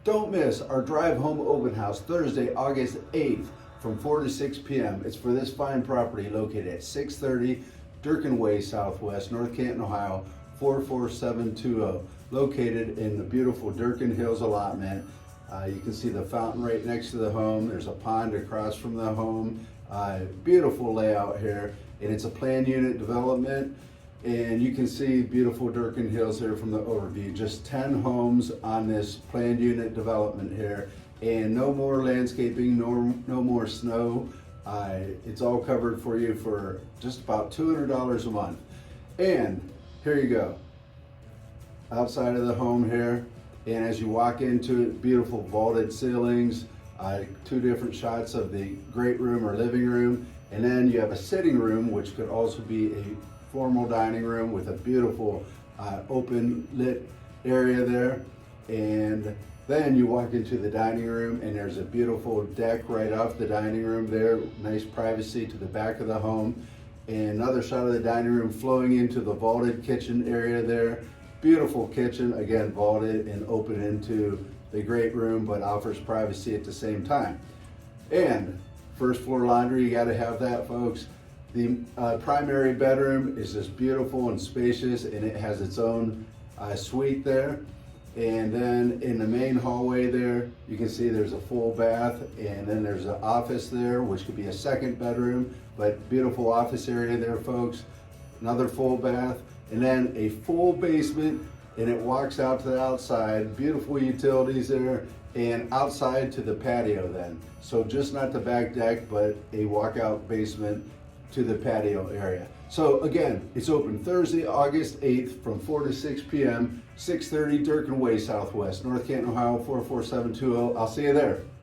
Don't miss our Drive Home Open House Thursday, August 8th from 4 to 6 p.m. It's for this fine property located at 630 Durkin Way Southwest, North Canton, Ohio, 44720. Located in the beautiful Durkin Hills allotment. You can see the fountain right next to the home. There's a pond across from the home. Beautiful layout here, and it's a planned unit development. And you can see beautiful Durkin Hills here from the overview. Just 10 homes on this planned unit development here, and no more landscaping, no more snow. It's all covered for you for just about $200 a month. And here you go, outside of the home here, and as you walk into it, beautiful vaulted ceilings, two different shots of the great room or living room, and then you have a sitting room, which could also be a formal dining room with a beautiful open lit area there. And then you walk into the dining room, and there's a beautiful deck right off the dining room there, nice privacy to the back of the home, and another shot of the dining room flowing into the vaulted kitchen area there. Beautiful kitchen, again vaulted and open into the great room, but offers privacy at the same time. And first floor laundry, you got to have that, folks. The primary bedroom is just beautiful and spacious, and it has its own suite there. And then in the main hallway there, you can see there's a full bath, and then there's an office there, which could be a second bedroom, but beautiful office area there, folks. Another full bath, and then a full basement, and it walks out to the outside. Beautiful utilities there, and outside to the patio then. So just not the back deck, but a walkout basement to the patio area. So again, it's open Thursday, August 8th from 4 to 6 p.m., 630 Durkin Way Southwest, North Canton, Ohio, 44720. I'll see you there.